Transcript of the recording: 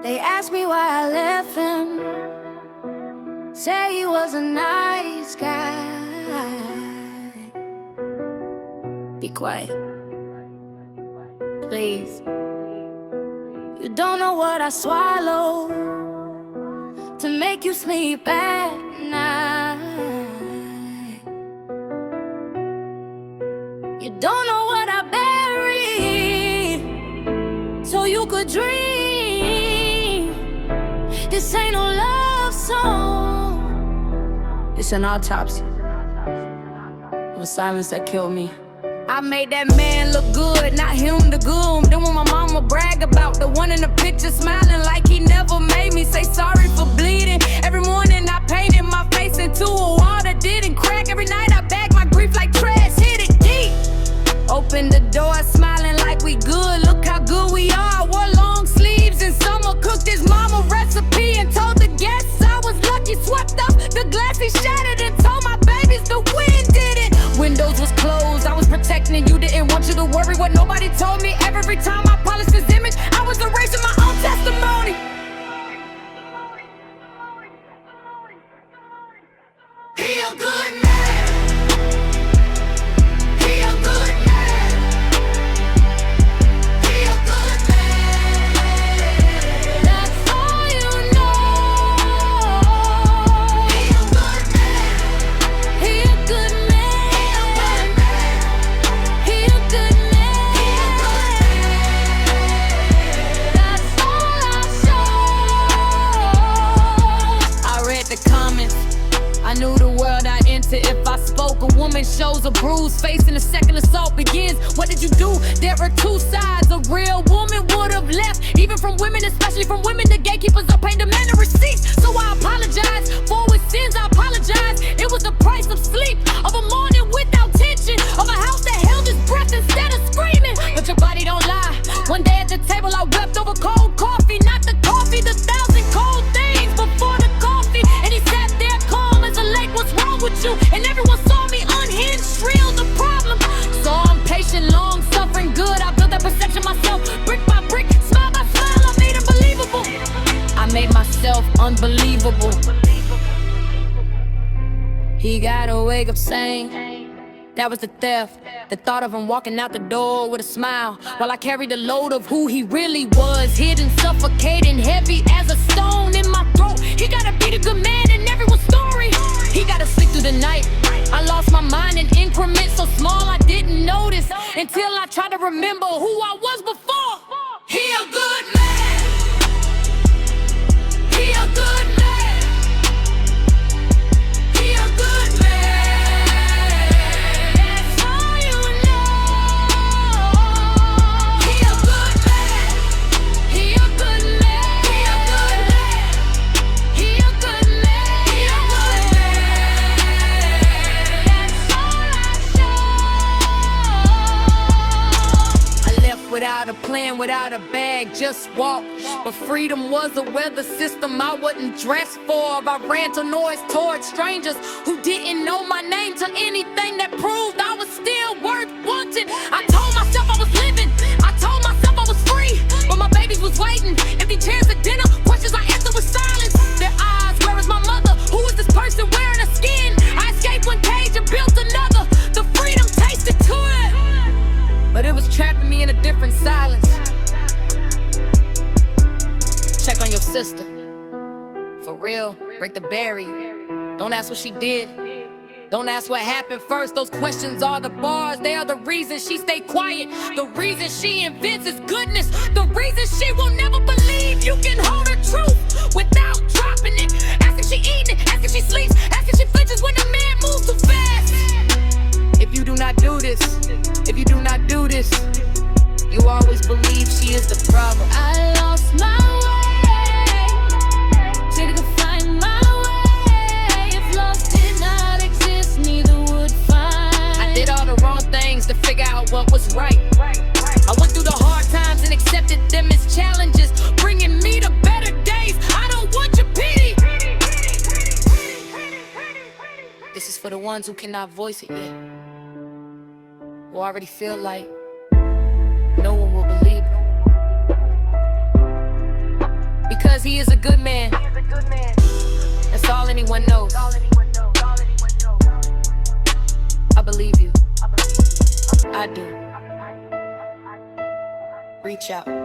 They asked me why I left him. Say he was a nice guy. Be quiet, please. You don't know what I swallow to make you sleep at night. You don't know what I buried so you could dream. This ain't no love song. It's an autopsy of the silence that killed me. I made that man look good, not him the goon. Then when my mama brag about the one in the picture smiling like he never made me say sorry for bleeding. Every morning I painted my face into a wall that didn't crack. Every night I bag my grief like trash, hit it deep. Open the door smiling like we good, look how good we are. Wore long sleeves in summer, cooked his mama recipe and told the guests I was lucky. Swept up the glass he shattered and told my babies the wind did it. Windows was closed, I was protecting and you didn't want you to worry what nobody told me. Every time I polished his image, I was erasing my own testimony. He a good man. He a good man. He a good man. That's all you know. He a good man. He a good man. He a good man. He a good man. That's all I show. I read the comments. I knew the world I'd enter if I spoke. A woman shows a bruised face and a second assault begins. What did you do? There are two sides. A real woman would have left. Even from women, especially from women, the gatekeepers are paying demanding receipts. So I apologize for his sins. I apologize. It was the price of sleep, of a morning without tension, of a house that held his breath instead of screaming. But your body don't lie. One day at the table I wept over cold coffee, not the coffee, the thousand cold things before the coffee. And he sat there calm as a lake. What's wrong with you? And everyone saw me unhinged, shrill the problem. So I'm patient, long suffering, good. I built that perception myself, brick by brick, smile by smile. I made it believable. I made myself unbelievable. He gotta wake up saying that was the theft. The thought of him walking out the door with a smile, while I carried the load of who he really was, hidden, suffocating, heavy as a stone in my throat. He gotta be the good man in everyone's story. He gotta sleep through the night. I lost my mind in increments so small I didn't notice until I tried to remember who I was before. He a good man. He a good man. He a good man. That's all you know. He a good man. He a good man. He a good man. He a good man. He a good man. That's all I show. I left without a plan, without a bag, just walked. But freedom was a weather system I wasn't dressed for. I ran to noise towards strangers who didn't know my name, to anything that proved I was still worth wanting. I told myself I was living, I told myself I was free, but my babies was waiting. Empty chairs at dinner, questions I answered with silence. Their eyes, where is my mother? Who is this person wearing a skin? I escaped one cage and built another. The freedom tasted to it, but it was trapping me in a different silence. Check on your sister. For real, break the barrier. Don't ask what she did. Don't ask what happened first. Those questions are the bars. They are the reason she stayed quiet. The reason she invents is goodness. The reason she will never believe you can hold her truth without dropping it. Ask if she eating it, ask if she sleeps, ask if she flinches when a man moves too fast. If you do not do this, if you do not do this, you always believe she is the problem. I lost my way. To find my way. If love did not exist, neither would find. I did all the wrong things to figure out what was right. I went through the hard times and accepted them as challenges, bringing me to better days. I don't want your pity. This is for the ones who cannot voice it yet, who already feel like no one will believe. he is a good man. That's all anyone knows. I believe you. I do. Reach out.